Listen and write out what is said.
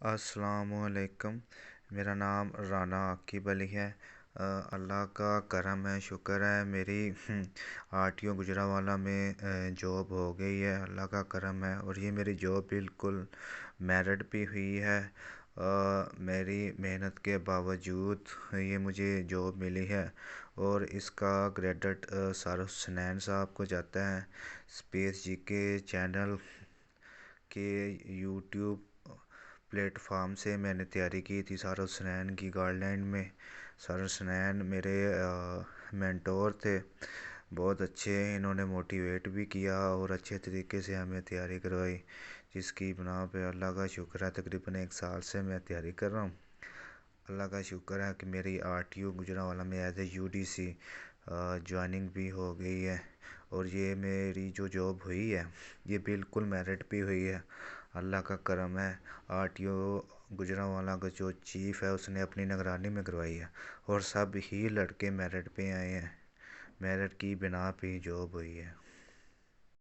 अस्सलामुअलैकुम। मेरा नाम राना आकिब अली है। अल्लाह का करम है, शुक्र है। मेरी आरटीओ गुजरांवाला में जॉब हो गई है। अल्लाह का करम है। और ये मेरी जॉब बिल्कुल मेरिट भी हुई है। मेरी मेहनत के बावजूद ये मुझे जॉब मिली है। और इसका क्रेडिट सर हुसनैन साहब को जाता है। स्पेस जीके चैनल के यूट्यूब प्लेटफार्म से मैंने तैयारी की थी सर हुसनैन की गाइडलाइन में। सर हुसनैन मेरे मेंटोर थे, बहुत अच्छे। इन्होंने मोटिवेट भी किया और अच्छे तरीके से हमें तैयारी करवाई, जिसकी बिना पे अल्लाह का शुक्र है तकरीबन 1 साल से मैं तैयारी कर रहा हूँ। अल्लाह का शुक्र है कि मेरी आरटीओ गुजरांवाला में एज ए यूडीसी ज्वाइनिंग भी हो गई है। और ये मेरी जो जॉब हुई है ये बिल्कुल मेरिट भी हुई है। अल्लाह का करम है। आरटीओ गुजरांवाला का जो चीफ़ है उसने अपनी निगरानी में करवाई है। और सब ही लड़के मेरिट पे आए हैं। मेरिट की बिना पे जॉब हुई है।